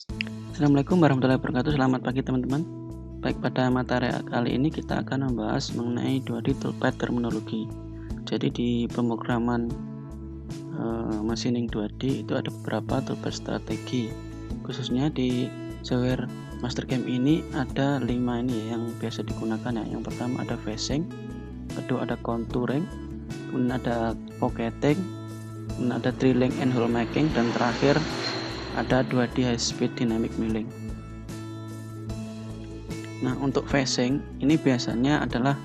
Assalamualaikum warahmatullahi wabarakatuh. Selamat pagi teman-teman. Baik, pada materi kali ini kita akan membahas mengenai 2D toolpath terminologi. Jadi di pemrograman machining 2D itu ada beberapa toolpath strategi. Khususnya di software Mastercam ini ada 5 ini yang biasa digunakan ya. Yang pertama ada phasing, kedua ada contouring, kemudian ada pocketing, kemudian ada drilling and hole making, dan terakhir ada 2D high speed dynamic milling. Nah, untuk phasing ini biasanya adalah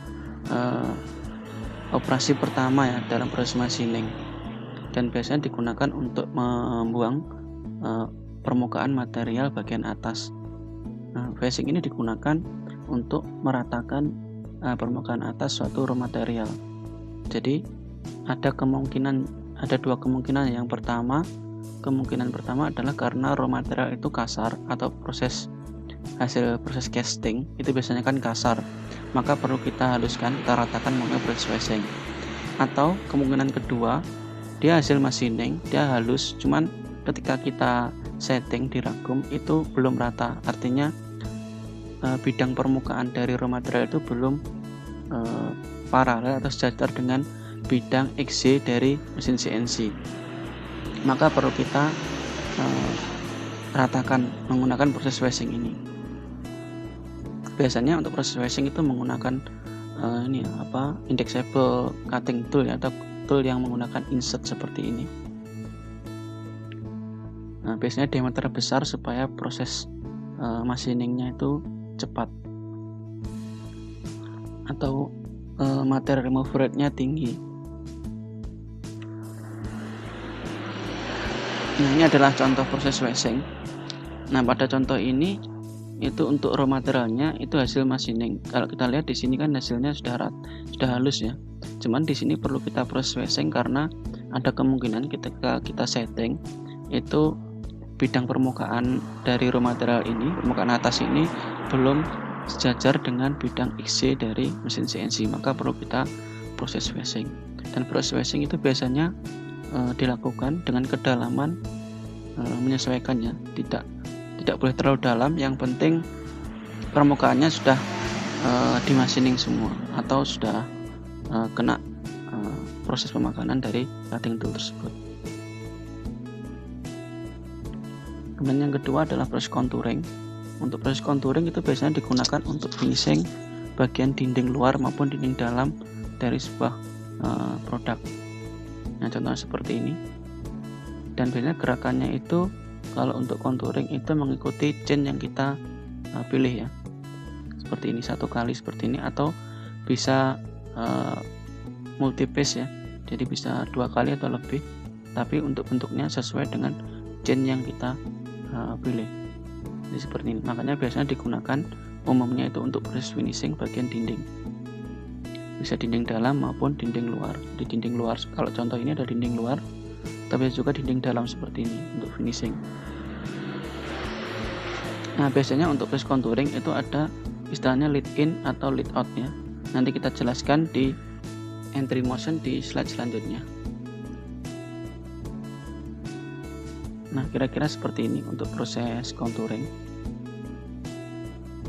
operasi pertama ya dalam proses machining, dan biasanya digunakan untuk membuang permukaan material bagian atas. Nah, phasing ini digunakan untuk meratakan permukaan atas suatu raw material. Jadi ada dua kemungkinan. Yang pertama, kemungkinan pertama adalah karena raw material itu kasar atau hasil proses casting itu biasanya kan kasar, maka perlu kita haluskan, kita ratakan menggunakan proses phasing. Atau kemungkinan kedua, dia hasil machining, dia halus, cuman ketika kita setting di ragum itu belum rata, artinya bidang permukaan dari raw material itu belum paralel atau sejajar dengan bidang XY dari mesin CNC, maka perlu kita ratakan menggunakan proses phasing ini. Biasanya untuk proses phasing itu menggunakan indexable cutting tool ya, atau tool yang menggunakan insert seperti ini. Nah, biasanya diameter besar supaya proses machiningnya itu cepat, atau material removal rate-nya tinggi. Nah, ini adalah contoh proses phasing. Nah, pada contoh ini itu untuk raw materialnya itu hasil machining. Kalau kita lihat di sini kan hasilnya sudah halus ya. Cuman di sini perlu kita proses phasing karena ada kemungkinan ketika kita setting itu bidang permukaan dari raw material ini, permukaan atas ini belum sejajar dengan bidang XY dari mesin CNC, maka perlu kita proses phasing. Dan proses phasing itu biasanya dilakukan dengan kedalaman menyesuaikannya, tidak boleh terlalu dalam, yang penting permukaannya sudah di machining semua atau sudah kena proses pemakanan dari cutting tool tersebut. Kemudian yang kedua adalah proses contouring. Untuk proses contouring itu biasanya digunakan untuk finishing bagian dinding luar maupun dinding dalam dari sebuah produk. Nah, contohnya seperti ini. Dan biasanya gerakannya itu kalau untuk contouring itu mengikuti chain yang kita pilih ya, seperti ini, satu kali seperti ini, atau bisa multi phase ya, jadi bisa 2 kali atau lebih, tapi untuk bentuknya sesuai dengan chain yang kita pilih. Jadi seperti ini, makanya biasanya digunakan umumnya itu untuk proses finishing bagian dinding, bisa dinding dalam maupun dinding luar. Di dinding luar, kalau contoh ini ada dinding luar, tapi juga dinding dalam seperti ini untuk finishing. Nah, biasanya untuk proses contouring itu ada istilahnya lead in atau lead out ya. Nanti kita jelaskan di entry motion di slide selanjutnya. Nah, kira-kira seperti ini untuk proses contouring.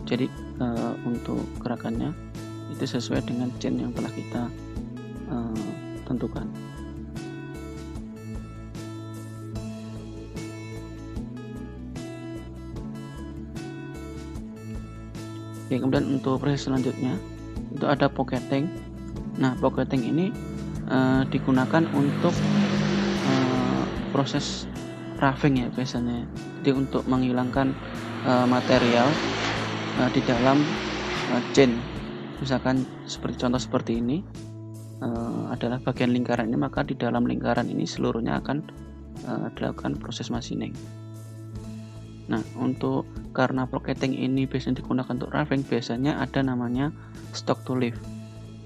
Jadi untuk gerakannya itu sesuai dengan chain yang telah kita tentukan. Oke, kemudian untuk proses selanjutnya itu ada pocketing. Nah, pocketing ini digunakan untuk proses roughing ya biasanya. Jadi untuk menghilangkan material di dalam chain. Misalkan seperti contoh seperti ini adalah bagian lingkaran ini, maka di dalam lingkaran ini seluruhnya akan dilakukan proses machining. Nah, karena pocketing ini biasanya digunakan untuk roughing, biasanya ada namanya stock to lift.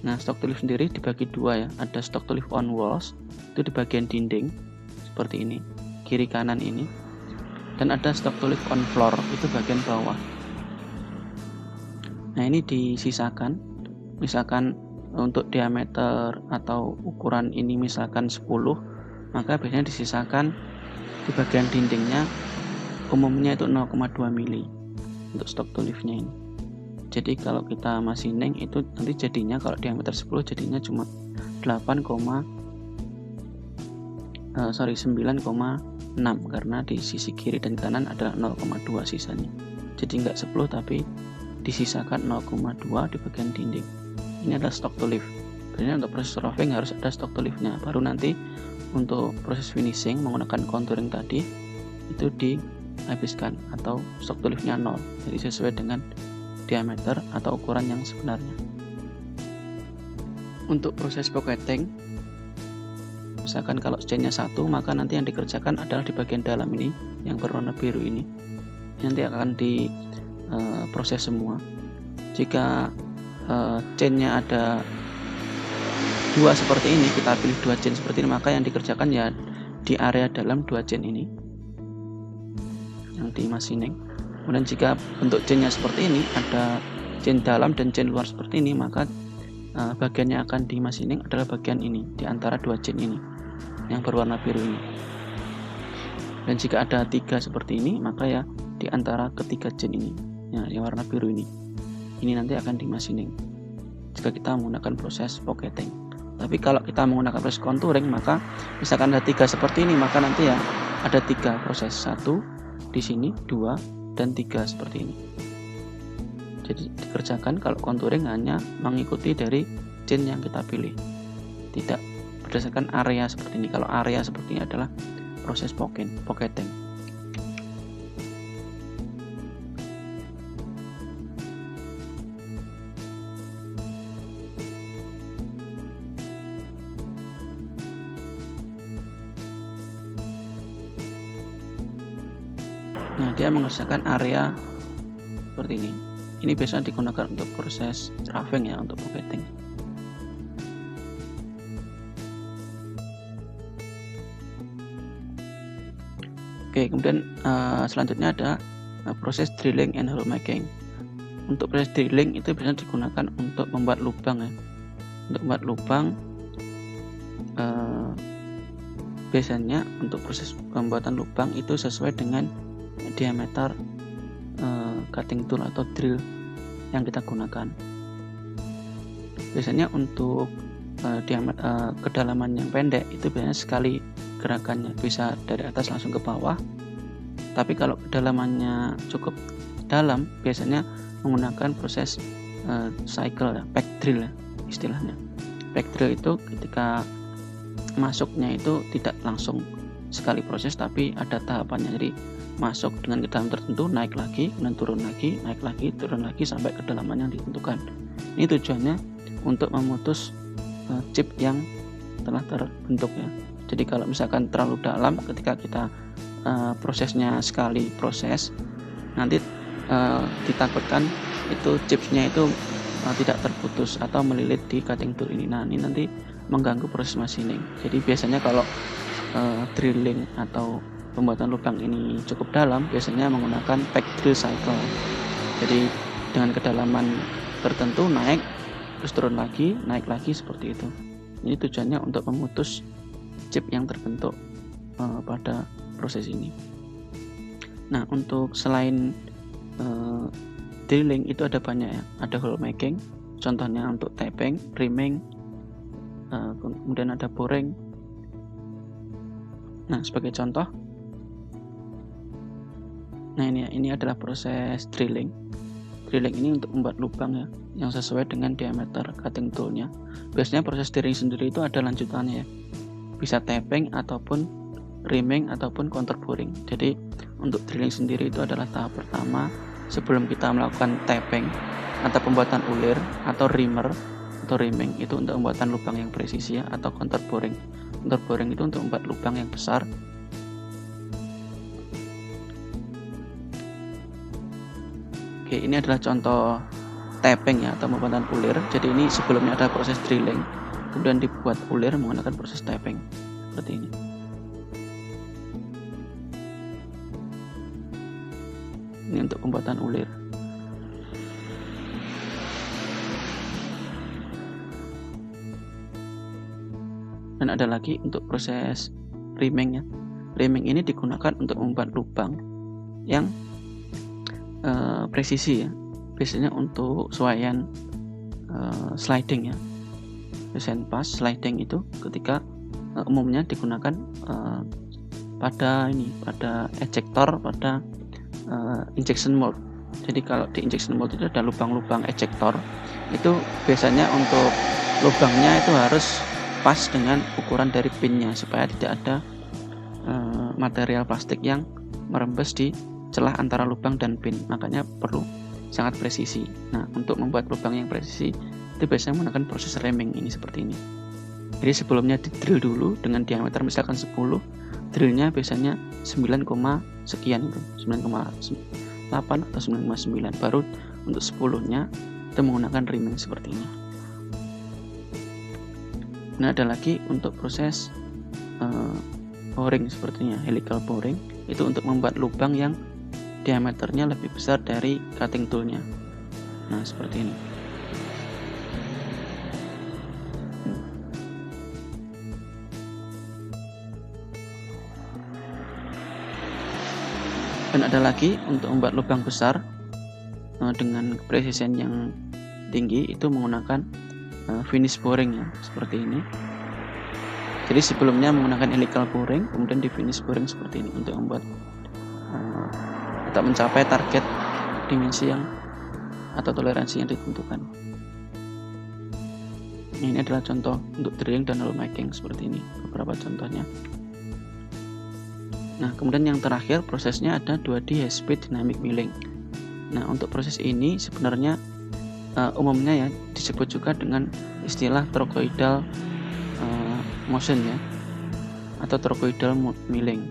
Nah, stock to lift sendiri dibagi dua ya, ada stock to lift on walls, itu di bagian dinding seperti ini, kiri kanan ini, dan ada stock to lift on floor, itu bagian bawah. Nah, ini disisakan, misalkan untuk diameter atau ukuran ini misalkan 10, maka biasanya disisakan di bagian dindingnya umumnya itu 0,2 mili untuk stock to leaf-nya ini. Jadi kalau kita machining itu nanti jadinya kalau diameter 10 jadinya cuma 9,6 karena di sisi kiri dan kanan adalah 0,2 sisanya. Jadi enggak 10 tapi disisakan 0,2 di bagian dinding. Ini adalah stock to leaf. Sebenarnya untuk proses roving harus ada stock to leaf-nya. Baru nanti untuk proses finishing menggunakan contouring tadi itu dihabiskan atau stock to leaf-nya 0. Jadi sesuai dengan diameter atau ukuran yang sebenarnya. Untuk proses pocketing, misalkan kalau chainnya 1, maka nanti yang dikerjakan adalah di bagian dalam ini yang berwarna biru ini. Nanti akan diproses semua. Jika chainnya ada 2 seperti ini, kita pilih 2 chain seperti ini, maka yang dikerjakan ya di area dalam 2 chain ini yang di machining. Kemudian jika bentuk chainnya seperti ini, ada chain dalam dan chain luar seperti ini, maka bagian yang akan di machining adalah bagian ini di antara 2 chain ini yang berwarna biru ini. Dan jika ada 3 seperti ini, maka ya di antara ketiga chain ini yang warna biru ini nanti akan di machining jika kita menggunakan proses pocketing. Tapi kalau kita menggunakan proses contouring, maka misalkan ada 3 seperti ini, maka nanti ya ada 3 proses, 1 di sini, 2 dan 3 seperti ini. Jadi dikerjakan kalau contouring hanya mengikuti dari chain yang kita pilih, tidak berdasarkan area seperti ini. Kalau area seperti ini adalah proses pocketing. Nah, dia mengerjakan area seperti ini. Ini biasanya digunakan untuk proses roughing ya, untuk pocketing. Oke, kemudian selanjutnya ada proses drilling and hole making. Untuk proses drilling itu biasanya digunakan untuk membuat lubang ya. Untuk membuat lubang biasanya untuk proses pembuatan lubang itu sesuai dengan diameter cutting tool atau drill yang kita gunakan. Biasanya untuk diameter kedalaman yang pendek itu biasanya sekali gerakannya, bisa dari atas langsung ke bawah. Tapi kalau kedalamannya cukup dalam, biasanya menggunakan proses cycle ya, pack drill ya, istilahnya. Pack drill itu ketika masuknya itu tidak langsung sekali proses, tapi ada tahapannya. Jadi masuk dengan kedalaman tertentu, naik lagi, kemudian turun lagi, naik lagi, turun lagi sampai kedalaman yang ditentukan. Ini tujuannya untuk memutus chip yang telah terbentuk ya. Jadi kalau misalkan terlalu dalam, ketika kita prosesnya sekali proses, nanti ditakutkan itu chipsnya itu tidak terputus atau melilit di cutting tool ini. Nah, ini nanti mengganggu proses machining. Jadi biasanya kalau drilling atau pembuatan lubang ini cukup dalam, biasanya menggunakan pack drill cycle. Jadi dengan kedalaman tertentu naik, terus turun lagi, naik lagi, seperti itu. Ini tujuannya untuk memutus chip yang terbentuk pada proses ini. Nah, untuk selain drilling itu ada banyak ya, ada hole making, contohnya untuk tapping, rimming, kemudian ada boring. Nah, sebagai contoh, nah ini adalah proses drilling. Drilling ini untuk membuat lubang ya, yang sesuai dengan diameter cutting toolnya. Biasanya proses drilling sendiri itu ada lanjutannya ya, bisa tapping ataupun rimming ataupun contour boring. Jadi untuk drilling sendiri itu adalah tahap pertama sebelum kita melakukan tapping atau pembuatan ulir, atau rimmer atau rimming itu untuk pembuatan lubang yang presisi ya, atau contour boring. Contour boring itu untuk membuat lubang yang besar. Oke, ini adalah contoh tapping ya, atau pembuatan ulir. Jadi ini sebelumnya ada proses drilling, kemudian dibuat ulir menggunakan proses tapping seperti ini. Ini untuk pembuatan ulir. Dan ada lagi untuk proses rimming ya. Rimming ini digunakan untuk membuat lubang yang presisi ya, biasanya untuk sesuaian sliding ya. Desain pas sliding itu ketika umumnya digunakan pada ejector pada injection mold. Jadi kalau di injection mold itu ada lubang-lubang ejector, itu biasanya untuk lubangnya itu harus pas dengan ukuran dari pinnya supaya tidak ada material plastik yang merembes di celah antara lubang dan pin. Makanya perlu sangat presisi. Nah, untuk membuat lubang yang presisi itu biasanya menggunakan proses ramming ini seperti ini. Jadi sebelumnya di drill dulu dengan diameter misalkan 10, drillnya biasanya 9, sekian itu, 9,8 atau 9,9. Baru untuk 10-nya kita menggunakan ramming seperti ini. Nah, ada lagi untuk proses boring sepertinya, helical boring, itu untuk membuat lubang yang diameternya lebih besar dari cutting toolnya. Nah, seperti ini. Dan ada lagi untuk membuat lubang besar dengan presisian yang tinggi itu menggunakan finish boring ya, seperti ini. Jadi sebelumnya menggunakan helical boring, kemudian di finish boring seperti ini untuk membuat atau mencapai target dimensi yang atau toleransi yang ditentukan. Ini adalah contoh untuk drilling dan hole making seperti ini, beberapa contohnya. Nah, kemudian yang terakhir prosesnya ada 2D high speed dynamic milling. Nah, untuk proses ini sebenarnya umumnya ya disebut juga dengan istilah trochoidal motion ya, atau trochoidal milling.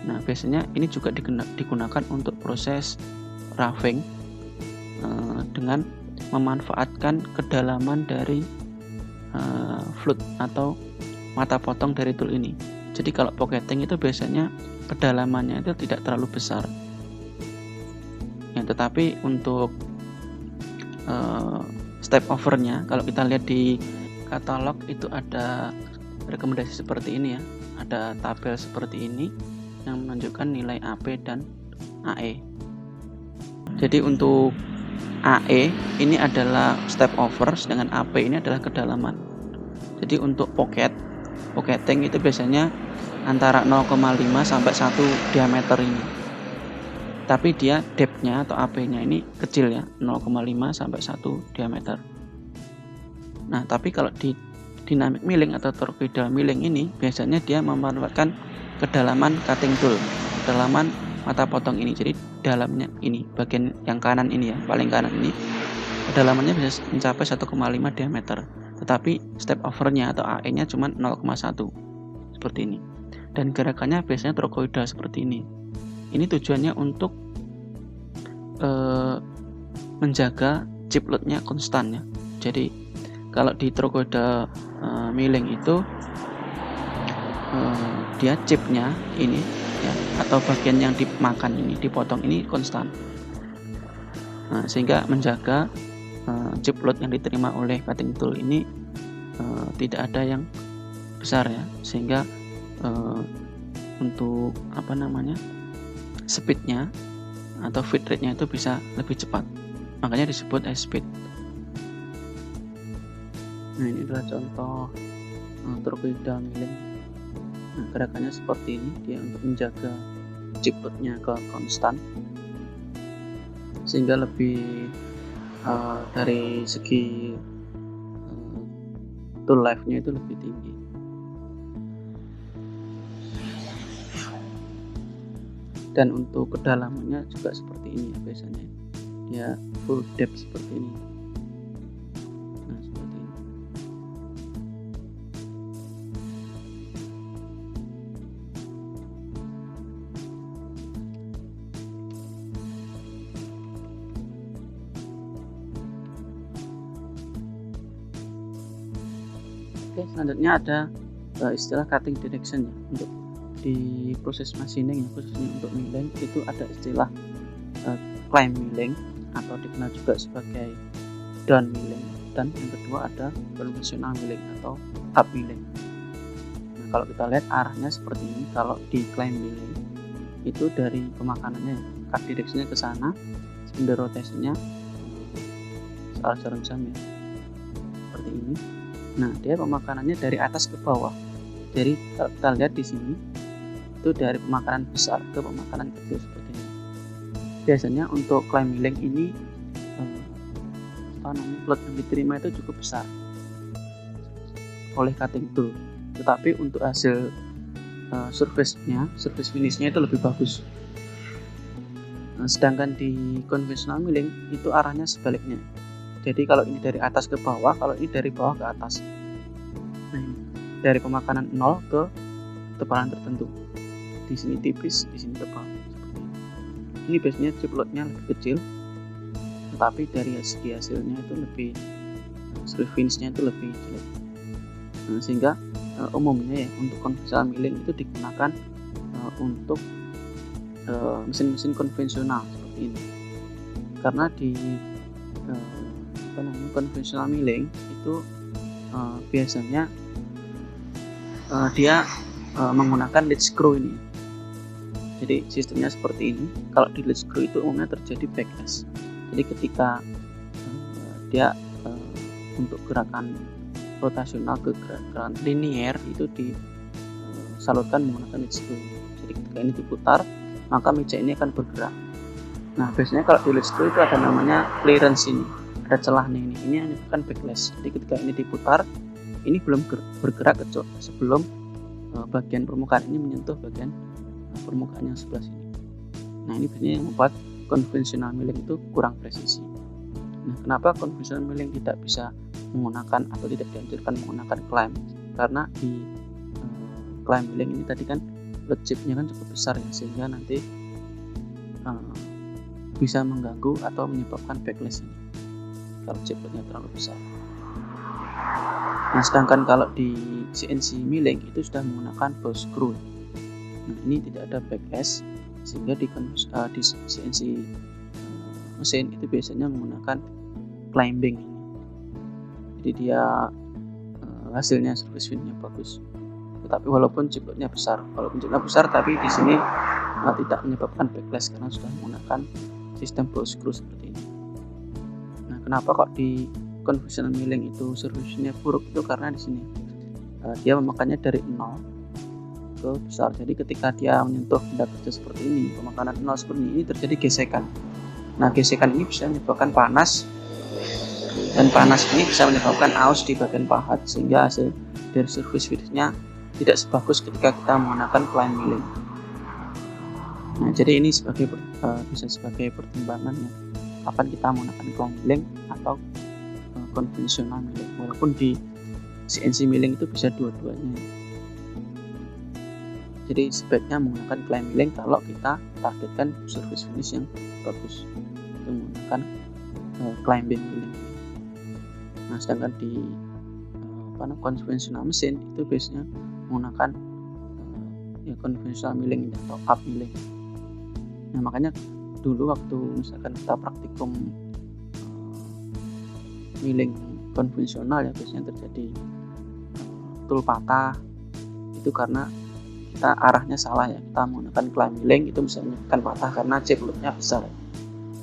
Nah, biasanya ini juga digunakan untuk proses roughing dengan memanfaatkan kedalaman dari flute atau mata potong dari tool ini. Jadi kalau pocketing itu biasanya kedalamannya itu tidak terlalu besar. Ya, tetapi untuk step overnya, kalau kita lihat di katalog itu ada rekomendasi seperti ini ya, ada tabel seperti ini yang menunjukkan nilai AP dan AE. Jadi untuk AE ini adalah step over, sedangkan AP ini adalah kedalaman. Jadi untuk pocketing itu biasanya antara 0,5 sampai 1 diameter ini. Tapi dia depth-nya atau AP-nya ini kecil ya, 0,5 sampai 1 diameter. Nah, tapi kalau di dynamic milling atau trochoidal milling ini biasanya dia memanfaatkan kedalaman cutting tool, kedalaman mata potong ini. Jadi dalamnya ini, bagian yang kanan ini ya, paling kanan ini, kedalamannya bisa mencapai 1,5 diameter. Tetapi step overnya atau AE-nya cuma 0,1 seperti ini. Dan gerakannya biasanya trochoidal seperti ini. Ini tujuannya untuk menjaga chip load-nya konstan ya. Jadi kalau di trochoidal milling itu dia chipnya ini ya, atau bagian yang dimakan ini, dipotong ini konstan. Nah, sehingga menjaga chip load yang diterima oleh cutting tool ini tidak ada yang besar ya, sehingga untuk speednya atau feed rate-nya itu bisa lebih cepat, makanya disebut high speed. Nah, ini adalah contoh trochoidal milling. Nah, gerakannya seperti ini, dia untuk menjaga chip load-nya ke konstan sehingga lebih dari segi tool life-nya itu lebih tinggi. Dan untuk kedalamannya juga seperti ini ya, biasanya dia full depth seperti ini. Nah, seperti ini. Oke, selanjutnya ada istilah cutting direction ya. Untuk di proses machining ya, khususnya untuk milling itu ada istilah climb milling atau dikenal juga sebagai down milling, dan yang kedua ada conventional milling atau up milling. Nah, kalau kita lihat arahnya seperti ini, kalau di climb milling itu dari pemakanannya cut direction-nya ke sana, spindle rotation-nya searah jarum jam ya, seperti ini. Nah, dia pemakanannya dari atas ke bawah. Jadi kalau kita lihat di sini itu dari pemakanan besar ke pemakanan kecil seperti ini. Biasanya untuk climb milling ini plot yang diterima itu cukup besar oleh cutting tool, tetapi untuk hasil surface finishnya itu lebih bagus. Sedangkan di conventional milling itu arahnya sebaliknya. Jadi kalau ini dari atas ke bawah, kalau ini dari bawah ke atas. Nah, ini dari pemakanan 0 ke ketebalan tertentu. Di sini tipis, di sini tebal. Seperti ini. Ini biasanya chiploadnya lebih kecil, tetapi dari segi hasilnya itu lebih surface finishnya itu lebih jelek. Nah, sehingga umumnya ya untuk conventional milling itu digunakan untuk mesin-mesin konvensional seperti ini. Karena di conventional milling itu biasanya dia menggunakan lead screw ini. Jadi sistemnya seperti ini. Kalau di lead screw itu umumnya terjadi backlash. Jadi ketika dia untuk gerakan rotasional ke gerakan linier itu disalurkan menggunakan lead screw. Jadi ketika ini diputar, maka meja ini akan bergerak. Nah, biasanya kalau di lead screw itu ada namanya clearance ini, ada celah nih, ini menyebabkan backlash. Jadi ketika ini diputar, ini belum bergerak sebelum bagian permukaan ini menyentuh bagian permukaan yang sebelah sini. Nah, ini biasanya yang membuat conventional milling itu kurang presisi. Nah, kenapa conventional milling tidak bisa menggunakan atau tidak dianjurkan menggunakan climb? Karena di climb milling ini tadi kan load chipnya kan cukup besar ya, sehingga nanti bisa mengganggu atau menyebabkan backlash ini kalau chip loadnya terlalu besar. Nah, sedangkan kalau di CNC milling itu sudah menggunakan bow screw. Nah, ini tidak ada backlash, sehingga di CNC mesin itu biasanya menggunakan climbing ini. Jadi dia hasilnya surface finishnya bagus. Tetapi walaupun chip loadnya besar, tapi di sini tidak menyebabkan backlash karena sudah menggunakan sistem bow screw seperti ini. Nah, kenapa kok di conventional milling itu surface finishnya buruk? Itu karena di sini dia memakannya dari 0 ke besar. Jadi ketika dia menyentuh benda kerja seperti ini, pemakanan 0 seperti ini terjadi gesekan. Nah, gesekan ini bisa menyebabkan panas, dan panas ini bisa menyebabkan aus di bagian pahat, sehingga hasil dari surface finishnya tidak sebagus ketika kita menggunakan climb milling. Nah, jadi ini bisa sebagai pertimbangan ya, kapan kita menggunakan climb milling atau konvensional milling. Walaupun di CNC milling itu bisa dua-duanya. Jadi sebaiknya menggunakan climb milling kalau kita targetkan surface finish yang bagus, itu menggunakan climbing milling. Nah, sedangkan di konvensional mesin itu biasanya menggunakan konvensional milling atau up milling. Nah, makanya dulu waktu misalkan kita praktikum milling konvensional ya, biasanya terjadi tool patah. Itu karena kita arahnya salah ya, kita menggunakan climb milling itu bisa menyebabkan patah karena chip loadnya besar.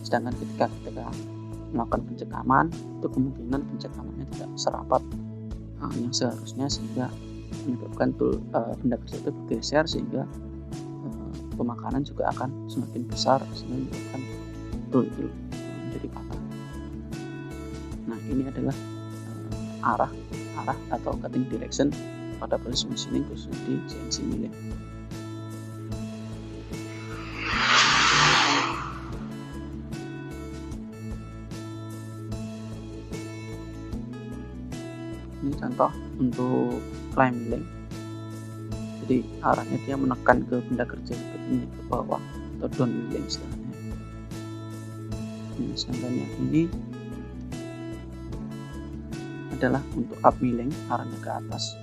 Sedangkan ketika kita melakukan pencekaman, itu kemungkinan pencekamannya tidak serapat yang seharusnya, sehingga menyebabkan benda kerja itu bergeser, sehingga pemakanan juga akan semakin besar, sehingga menyebabkan tool itu menjadi patah. Nah, ini adalah arah atau cutting direction pada proses machining khususnya di CNC milling. Ini contoh untuk climb milling. Jadi arahnya dia menekan ke benda kerja seperti ini, ke bawah, atau down milling istilahnya. Nah, sedangkan yang ini adalah untuk up milling, arahnya ke atas.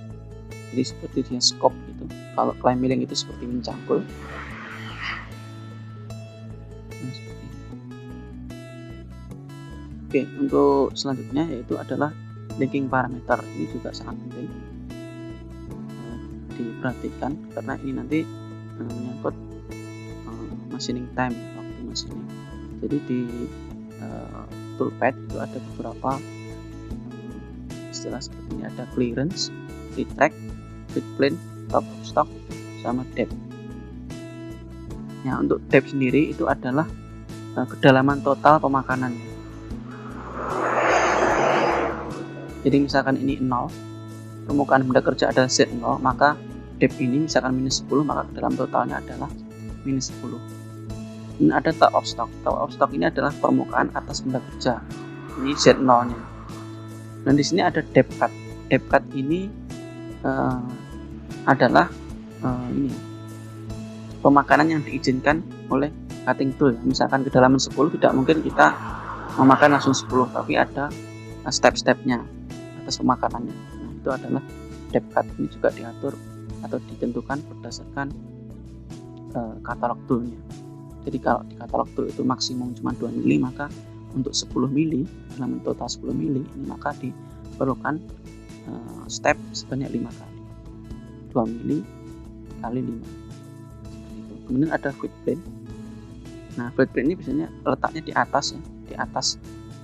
Jadi seperti dia scope gitu. Kalau climb milling itu seperti mencangkul. Nah, seperti ini. Oke, untuk selanjutnya yaitu adalah linking parameter. Ini juga sangat penting diperhatikan, karena ini nanti menyangkut machining time, waktu machining. Jadi di toolpad itu ada beberapa istilah seperti ini, ada clearance, retract, feed plane, top of stock, sama depth. Ya, untuk depth sendiri itu adalah kedalaman total pemakanannya. Jadi misalkan ini 0, permukaan benda kerja adalah Z0, maka depth ini misalkan minus 10, maka kedalaman totalnya adalah minus 10. Ini ada top of stock. Top of stock ini adalah permukaan atas benda kerja. Ini Z0 nya. Dan di sini ada depth cut. Depth cut ini adalah ini pemakanan yang diizinkan oleh cutting tool. Misalkan kedalaman 10, tidak mungkin kita memakan langsung 10, tapi ada step-stepnya atas pemakanannya. Nah, itu adalah depth cut. Ini juga diatur atau ditentukan berdasarkan katalog toolnya. Jadi kalau di katalog tool itu maksimum cuma 2 mili, maka untuk 10 mili, dalam total 10 mili ini maka diperlukan step sebanyak 5 kali. 2 mili kali 5. Kemudian ada feed plane. Nah, feed plane ini biasanya letaknya di atas ya, di atas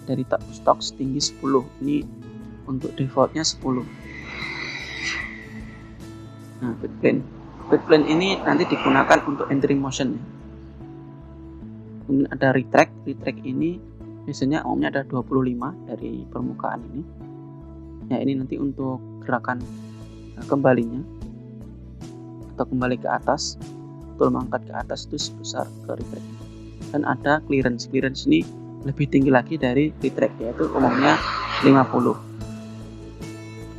dari top stock setinggi 10. Ini untuk defaultnya 10. Nah, feed plane ini nanti digunakan untuk entering motion ya. Kemudian ada retract ini biasanya umumnya ada 25 dari permukaan ini. Ya, ini nanti untuk gerakan kembalinya atau kembali ke atas, tool mengangkat ke atas itu sebesar ke retract. Dan ada clearance ini lebih tinggi lagi dari retract, yaitu umumnya 50.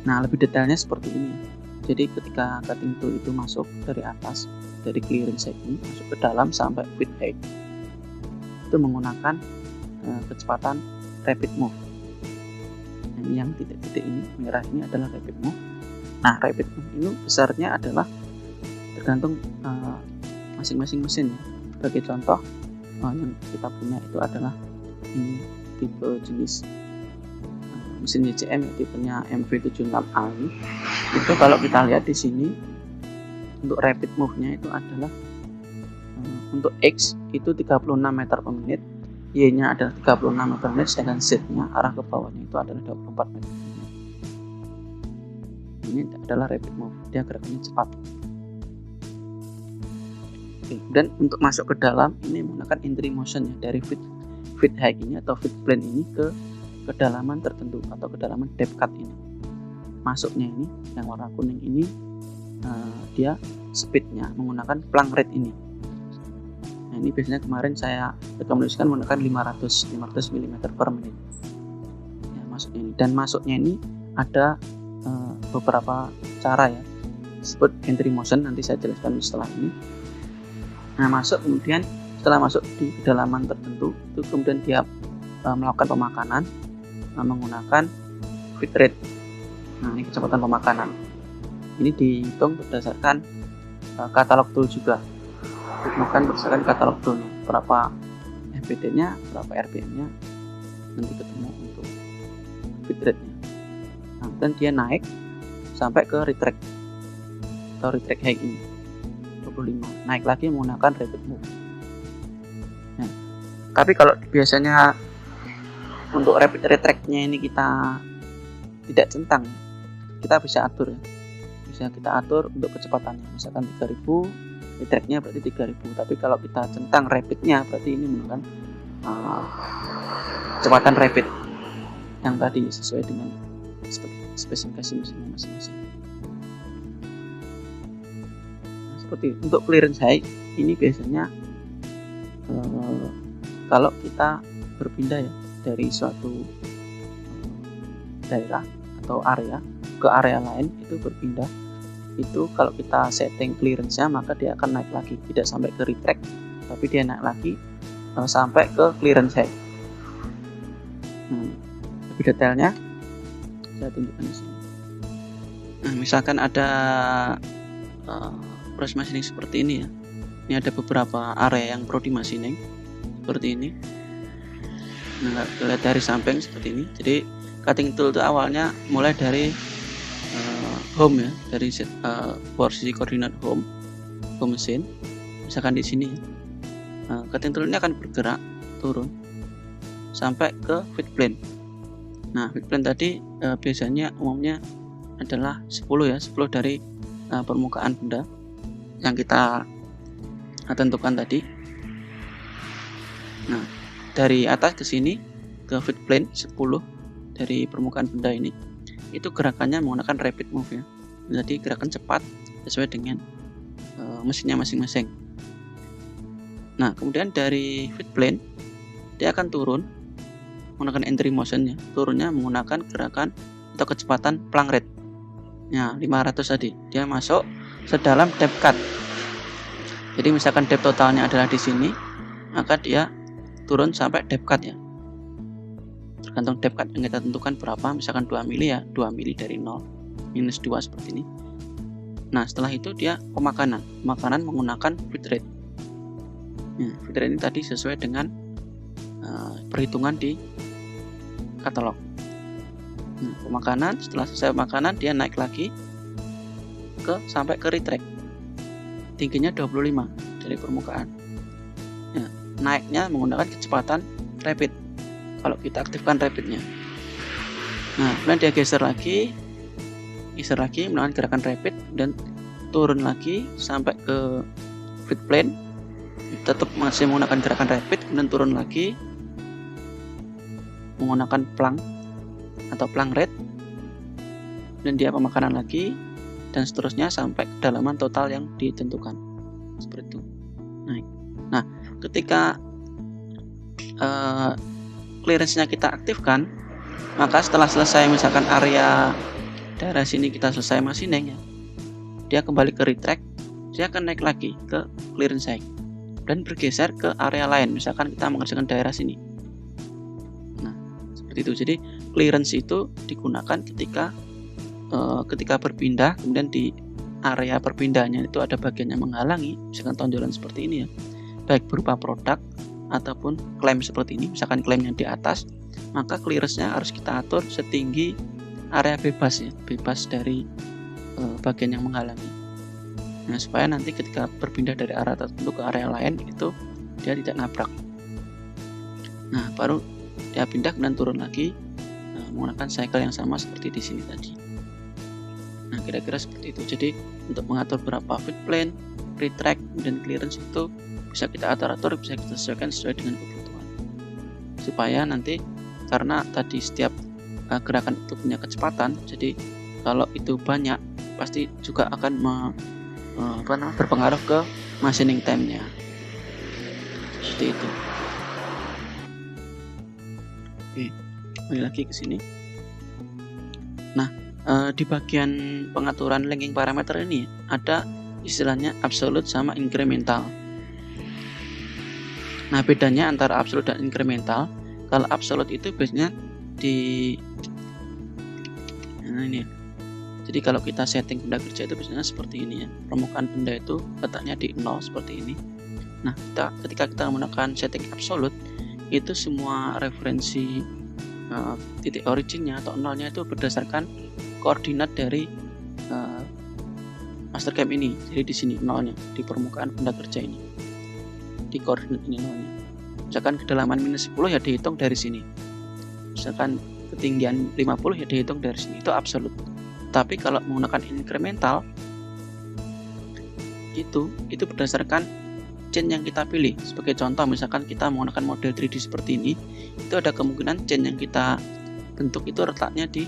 Nah, lebih detailnya seperti ini. Jadi ketika cutting tool itu masuk dari atas, dari clearance ini masuk ke dalam sampai feed height, itu menggunakan kecepatan rapid move. Ini yang titik-titik ini merah ini adalah rapid move. Nah, rapid move ini besarnya adalah tergantung masing-masing mesin ya. Sebagai contoh yang kita punya itu adalah ini tipe jenis mesin YCM, tipenya MV76A ini. Itu kalau kita lihat di sini untuk rapid move-nya itu adalah untuk X itu 36 meter per menit, Y-nya adalah 36 meter per menit, sedangkan Z-nya arah ke bawahnya itu adalah 24 meter per menit. Ini adalah rapid move, dia gerakannya cepat. Oke, dan untuk masuk ke dalam ini menggunakan entry motion ya, dari feed height ini atau feed plane ini ke kedalaman tertentu atau kedalaman depth cut ini. Masuknya ini yang warna kuning ini dia speednya menggunakan plank rate ini. Nah, ini biasanya kemarin saya rekomendasikan menggunakan 500 mm per menit ya, masuknya ini. Dan masuknya ini ada beberapa cara ya, disebut entry motion, nanti saya jelaskan setelah ini. Nah, masuk, kemudian setelah masuk di kedalaman tertentu itu kemudian dia melakukan pemakanan menggunakan feed rate. Nah, ini kecepatan pemakanan ini dihitung berdasarkan katalog tool juga, bukan berdasarkan katalog toolnya, berapa FPD-nya, berapa RPM-nya, nanti ketemu untuk feed rate-nya. Nah, dan dia naik sampai ke retract atau retract height ini 25, naik lagi menggunakan rapid move. Nah, tapi kalau biasanya untuk rapid retract-nya ini kita tidak centang, kita bisa atur ya, bisa kita atur untuk kecepatannya, misalkan 3000, retract-nya berarti 3000. Tapi kalau kita centang rapid-nya berarti ini menggunakan kecepatan rapid yang tadi sesuai dengan spesifikasi mesinnya masing-masing. Nah, seperti untuk clearance height ini biasanya kalau kita berpindah ya dari suatu daerah atau area ke area lain, itu berpindah, itu kalau kita setting clearance-nya maka dia akan naik lagi, tidak sampai ke retract tapi dia naik lagi sampai ke clearance height. Lebih detailnya saya tunjukkan di sini. Nah, misalkan ada press machining seperti ini ya, ini ada beberapa area yang perlu di machining seperti ini. Nah, lihat dari samping seperti ini. Jadi cutting tool itu awalnya mulai dari home ya, dari posisi koordinat home mesin, misalkan di sini ya. cutting tool ini akan bergerak turun sampai ke feed plane. Nah, feed plane tadi biasanya umumnya adalah 10 ya, 10 dari permukaan benda yang kita tentukan tadi. Nah, dari atas ke sini ke feed plane 10 dari permukaan benda ini, itu gerakannya menggunakan rapid move ya. Jadi gerakan cepat sesuai dengan mesinnya masing-masing. Nah, kemudian dari feed plane dia akan turun menggunakan entry motionnya. Turunnya menggunakan gerakan atau kecepatan plank rate. Nah, 500 tadi. Dia masuk sedalam depth cut. Jadi misalkan depth totalnya adalah di sini, maka dia turun sampai depth cut ya. Tergantung depth cut yang kita tentukan berapa, misalkan 2 mili ya, 2 mili dari 0, minus 2 seperti ini. Nah, setelah itu dia pemakanan menggunakan feed rate. Nah, feed rate ini tadi sesuai dengan perhitungan di katalog. Nah, pemakanan, setelah selesai pemakanan dia naik lagi sampai ke retract. Tingginya 25 dari permukaan. Nah, naiknya menggunakan kecepatan rapid. Kalau kita aktifkan rapidnya. Nah, kemudian dia geser lagi melakukan gerakan rapid dan turun lagi sampai ke feed plane. Tetap masih menggunakan gerakan rapid, kemudian turun lagi menggunakan plank atau plank rate, dan dia pemakanan lagi dan seterusnya sampai kedalaman total yang ditentukan seperti itu. Nah, ketika clearance-nya kita aktifkan, maka setelah selesai misalkan area daerah sini kita selesai machining ya, dia kembali ke retract, dia akan naik lagi ke clearance side dan bergeser ke area lain, misalkan kita mengerjakan daerah sini. Nah, seperti itu. Jadi clearance itu digunakan ketika berpindah, kemudian di area perpindahannya itu ada bagian yang menghalangi, misalkan tonjolan seperti ini ya, baik berupa produk ataupun klaim seperti ini. Misalkan klaimnya di atas, maka clearance-nya harus kita atur setinggi area bebas ya, bebas dari bagian yang menghalangi. Nah, supaya nanti ketika berpindah dari area tertentu ke area lain itu dia tidak nabrak. Nah, baru dia pindah kemudian turun lagi menggunakan cycle yang sama seperti di sini tadi. Nah, kira-kira seperti itu. Jadi untuk mengatur berapa feed plane, retract, dan clearance itu bisa kita atur-atur, bisa kita sesuaikan sesuai dengan kebutuhan. Supaya nanti, karena tadi setiap gerakan itu punya kecepatan, jadi kalau itu banyak pasti juga akan berpengaruh ke machining time-nya. Seperti itu. Oke, kembali lagi ke sini. Nah, di bagian pengaturan linking parameter ini ada istilahnya absolute sama incremental. Nah, bedanya antara absolute dan incremental, kalau absolute itu biasanya ini ya. Jadi kalau kita setting benda kerja itu biasanya seperti ini ya. Permukaan benda itu letaknya di 0 seperti ini. Nah, ketika kita menggunakan setting absolute, itu semua referensi titik originnya atau nolnya itu berdasarkan koordinat dari master cam ini. Jadi di sini nolnya di permukaan benda kerja ini, di koordinat ini nolnya. Misalkan kedalaman minus 10 ya dihitung dari sini. Misalkan ketinggian 50 ya dihitung dari sini. Itu absolut. Tapi kalau menggunakan incremental itu berdasarkan chain yang kita pilih. Sebagai contoh, misalkan kita menggunakan model 3D seperti ini, itu ada kemungkinan chain yang kita bentuk itu letaknya di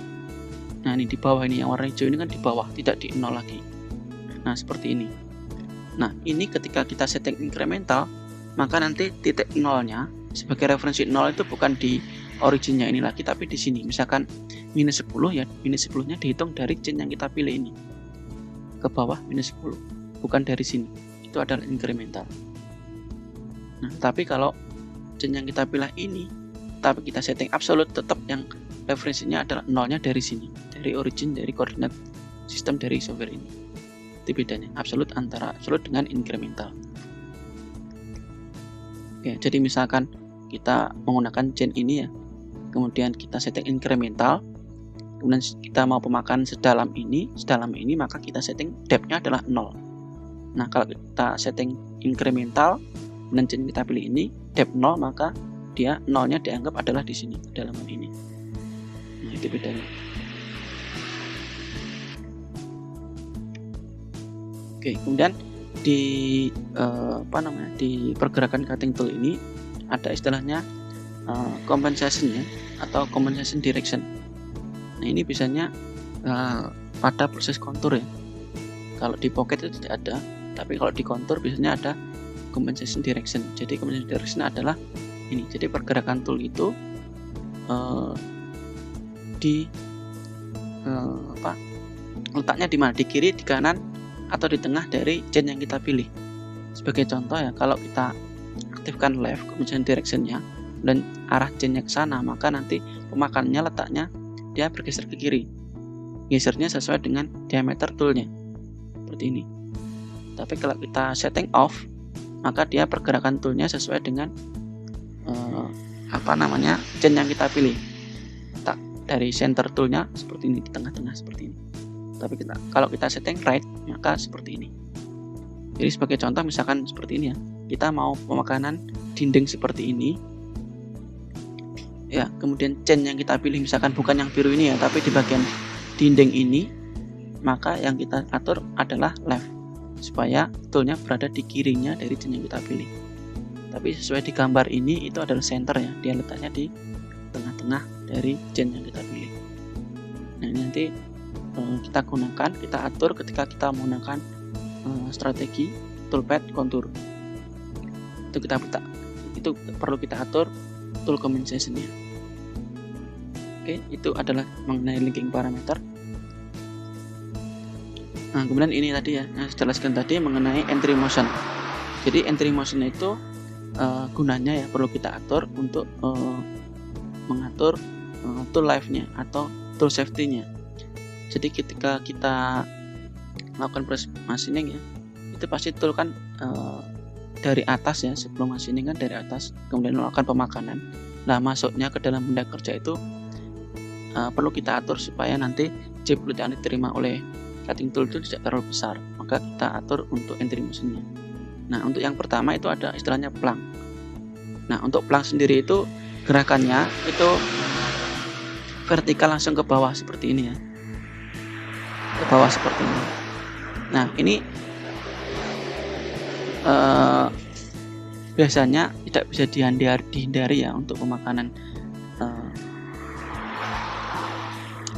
bawah ini, yang warna hijau ini kan di bawah, tidak di 0 lagi. Nah, seperti ini. Nah, ini ketika kita setting incremental, maka nanti titik nolnya sebagai referensi 0 itu bukan di originnya ini lagi, tapi di sini. Misalkan minus 10 ya, minus 10-nya dihitung dari chain yang kita pilih ini. Ke bawah minus 10, bukan dari sini. Itu adalah incremental. Nah, tapi kalau chain yang kita pilih ini, tapi kita setting absolute, tetap yang referensinya adalah nolnya dari sini, dari origin, dari koordinat sistem dari software ini. Itu bedanya absolute antara absolute dengan incremental. Oke, jadi misalkan kita menggunakan chain ini ya, kemudian kita setting incremental, kemudian kita mau pemakanan sedalam ini, maka kita setting depth-nya adalah 0. Nah, kalau kita setting incremental, dan chain yang kita pilih ini depth 0, maka dia nolnya dianggap adalah di sini dalam hal ini. Nah, itu bedanya. Oke, kemudian di di pergerakan cutting tool ini ada istilahnya compensation ya, atau compensation direction. Nah, ini biasanya pada proses kontur ya. Kalau di pocket itu tidak ada, tapi kalau di kontur biasanya ada compensation direction. Jadi compensation direction adalah ini. Jadi pergerakan tool itu letaknya di mana? Di kiri, di kanan, atau di tengah dari chain yang kita pilih. Sebagai contoh ya, kalau kita aktifkan left compensation direction-nya dan arah chainnya ke sana, maka nanti pemakannya letaknya dia bergeser ke kiri. Gesernya sesuai dengan diameter toolnya. Seperti ini. Tapi kalau kita setting off, maka dia pergerakan toolnya sesuai dengan chain yang kita pilih. Tak dari center toolnya seperti ini, di tengah-tengah seperti ini. Tapi kalau kita setting right, maka seperti ini. Jadi sebagai contoh misalkan seperti ini ya, kita mau pemakanan dinding seperti ini ya, kemudian chain yang kita pilih misalkan bukan yang biru ini ya, tapi di bagian dinding ini, maka yang kita atur adalah left, supaya toolnya berada di kirinya dari chain yang kita pilih. Tapi sesuai di gambar ini itu adalah center ya, dia letaknya di tengah-tengah dari chain yang kita pilih. Nah, ini nanti kita gunakan, kita atur ketika kita menggunakan strategi toolpath contour. Itu perlu kita atur tool compensation-nya. Oke, itu adalah mengenai linking parameter. Nah, kemudian ini tadi ya, yang saya jelaskan tadi mengenai entry motion. Jadi entry motion itu gunanya ya perlu kita atur untuk mengatur tool life-nya atau tool safety-nya. Jadi ketika kita melakukan proses machining ya, itu pasti tool kan dari atas ya, sebelum machining kan dari atas, kemudian melakukan pemakanan. Nah, masuknya ke dalam benda kerja itu perlu kita atur supaya nanti jeplut yang diterima oleh cutting tool itu tidak terlalu besar, maka kita atur untuk entry motion-nya. Nah, untuk yang pertama itu ada istilahnya plank. Nah, untuk plank sendiri itu gerakannya itu vertikal langsung ke bawah seperti ini ya, ke bawah seperti ini. Nah, ini biasanya tidak bisa dihindari ya untuk pemakanan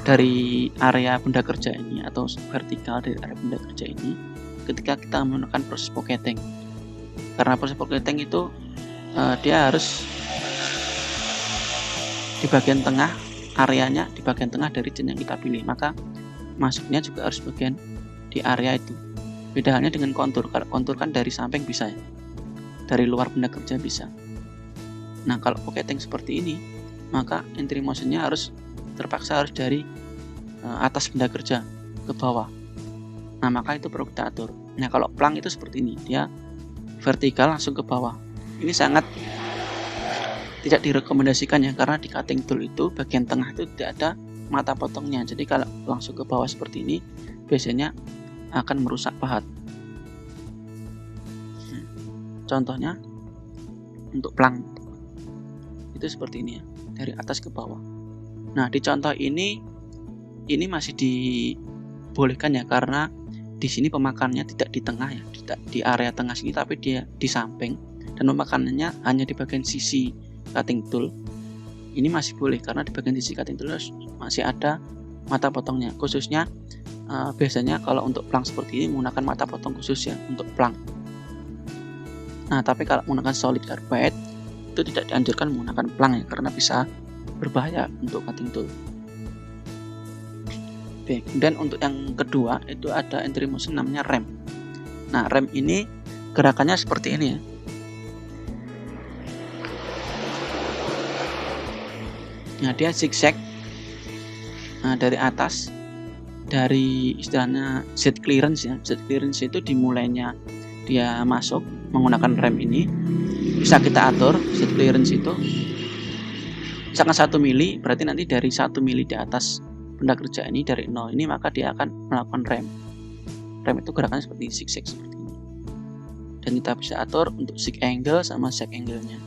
dari area benda kerja ini atau vertikal dari area benda kerja ini ketika kita menggunakan proses pocketing. Karena proses pocketing itu dia harus di bagian tengah, areanya di bagian tengah dari chain yang kita pilih, maka masuknya juga harus bagian di area itu. Beda halnya dengan kontur. Kalau kontur kan dari samping bisa ya, dari luar benda kerja bisa. Nah, kalau pocketing seperti ini, maka entry motion-nya terpaksa harus dari atas benda kerja ke bawah. Nah, maka itu perlu kita atur. Nah, kalau plank itu seperti ini, dia vertikal langsung ke bawah. Ini sangat tidak direkomendasikan ya, karena di cutting tool itu bagian tengah itu tidak ada mata potongnya. Jadi kalau langsung ke bawah seperti ini, biasanya akan merusak pahat. Contohnya untuk plank itu seperti ini ya, dari atas ke bawah. Nah, di contoh ini masih dibolehkan ya, karena di sini pemakannya tidak di tengah ya, tidak di area tengah sini, tapi dia di samping, dan pemakanannya hanya di bagian sisi cutting tool. Ini masih boleh karena di bagian sisi cutting tool masih ada mata potongnya. Khususnya biasanya kalau untuk plank seperti ini menggunakan mata potong khusus ya untuk plank. Nah, tapi kalau menggunakan solid carbide itu tidak dianjurkan menggunakan plank ya, karena bisa berbahaya untuk cutting tool. Oke, kemudian untuk yang kedua itu ada entry motion namanya rem. Nah, rem ini gerakannya seperti ini ya. Nah, dia zigzag dari atas, dari istilahnya Z clearance ya. Z clearance itu dimulainya dia masuk menggunakan rem ini, bisa kita atur Z clearance itu misalkan 1 mili, berarti nanti dari 1 mili di atas benda kerja ini, dari 0 ini, maka dia akan melakukan rem. Rem itu gerakannya seperti zigzag seperti ini. dan kita bisa atur untuk seek angle sama seg angle-nya.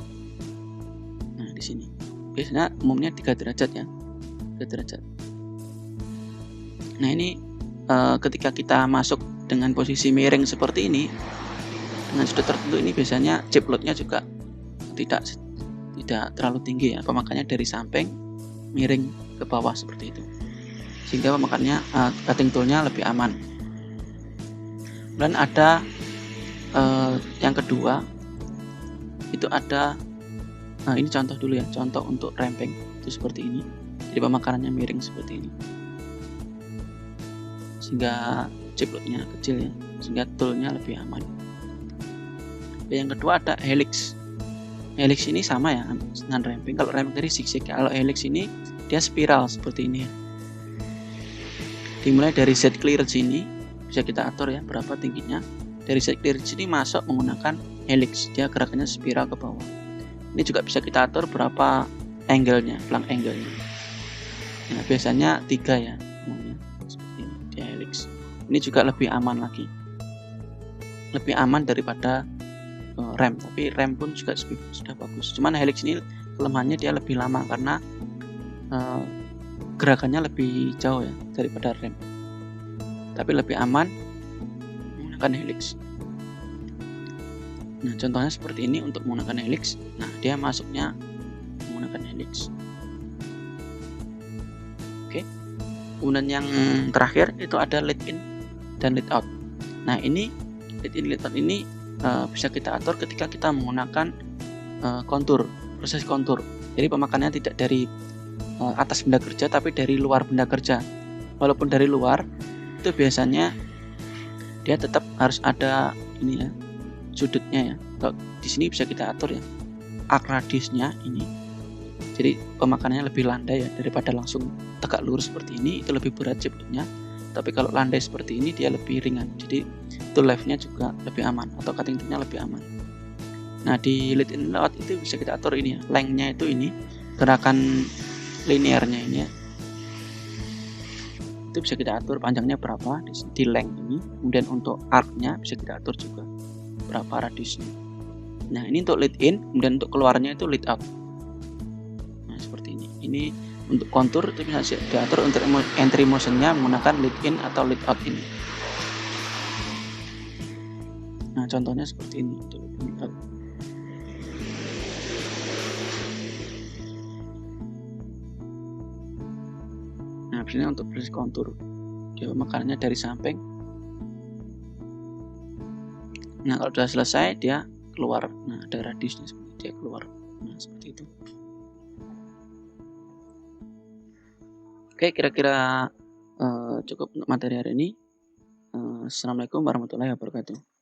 Nah, di sini biasanya umumnya 3 derajat ya, 3 derajat. Nah, ini ketika kita masuk dengan posisi miring seperti ini, dengan sudut tertentu ini, biasanya chip load-nya juga tidak terlalu tinggi ya, pemakaiannya dari samping miring ke bawah seperti itu, sehingga pemakaiannya cutting tool-nya lebih aman. Dan ada yang kedua itu ada, ini contoh dulu ya, contoh untuk ramping itu seperti ini. Jadi pemakarannya miring seperti ini, sehingga chip load-nya kecil ya, sehingga tool-nya lebih aman. Yang kedua ada helix. Helix ini sama ya dengan ramping. Kalau ramping tadi zigzag, kalau helix ini dia spiral seperti ini ya. Dimulai dari set clearance ini bisa kita atur ya berapa tingginya. Dari set clearance ini masuk menggunakan helix, dia gerakannya spiral ke bawah. Ini juga bisa kita atur berapa angle-nya, flank angle-nya. Nah, biasanya 3 ya, seperti ini dia helix. Ini juga lebih aman lagi, lebih aman daripada rem, tapi rem pun juga sudah bagus. Cuman helix ini kelemahannya dia lebih lama karena gerakannya lebih jauh ya daripada rem, tapi lebih aman menggunakan helix. Nah, contohnya seperti ini untuk menggunakan helix. Nah, dia masuknya menggunakan helix. Oke. Kemudian yang terakhir itu ada lead in dan lead out. Nah, ini lead in lead out ini bisa kita atur ketika kita menggunakan kontur, proses kontur. Jadi pemakaiannya tidak dari atas benda kerja, tapi dari luar benda kerja. Walaupun dari luar, itu biasanya dia tetap harus ada ini ya, sudutnya ya. Di sini bisa kita atur ya, arc radiusnya ini. Jadi pemakaiannya lebih landai ya, daripada langsung tegak lurus seperti ini, itu lebih berat chipnya. Tapi kalau landai seperti ini dia lebih ringan, jadi tool life-nya juga lebih aman atau cutting tool-nya lebih aman. Nah, di lead in lead out itu bisa kita atur ini ya, length-nya itu ini, gerakan linearnya ini ya, itu bisa kita atur panjangnya berapa di length ini. Kemudian untuk arc-nya bisa kita atur juga berapa radiusnya. Nah, ini untuk lead in, kemudian untuk keluarnya itu lead out. Nah, seperti ini. Ini untuk kontur itu bisa diatur untuk entry motion-nya menggunakan lead in atau lead out ini. Nah, contohnya seperti ini untuk lead out. Nah, biasanya untuk proses kontur, dia makanannya dari samping. Nah, kalau sudah selesai dia keluar. Nah, ada radiusnya seperti dia keluar. Nah, seperti itu. Oke, kira-kira cukup untuk materi hari ini. Assalamualaikum warahmatullahi wabarakatuh.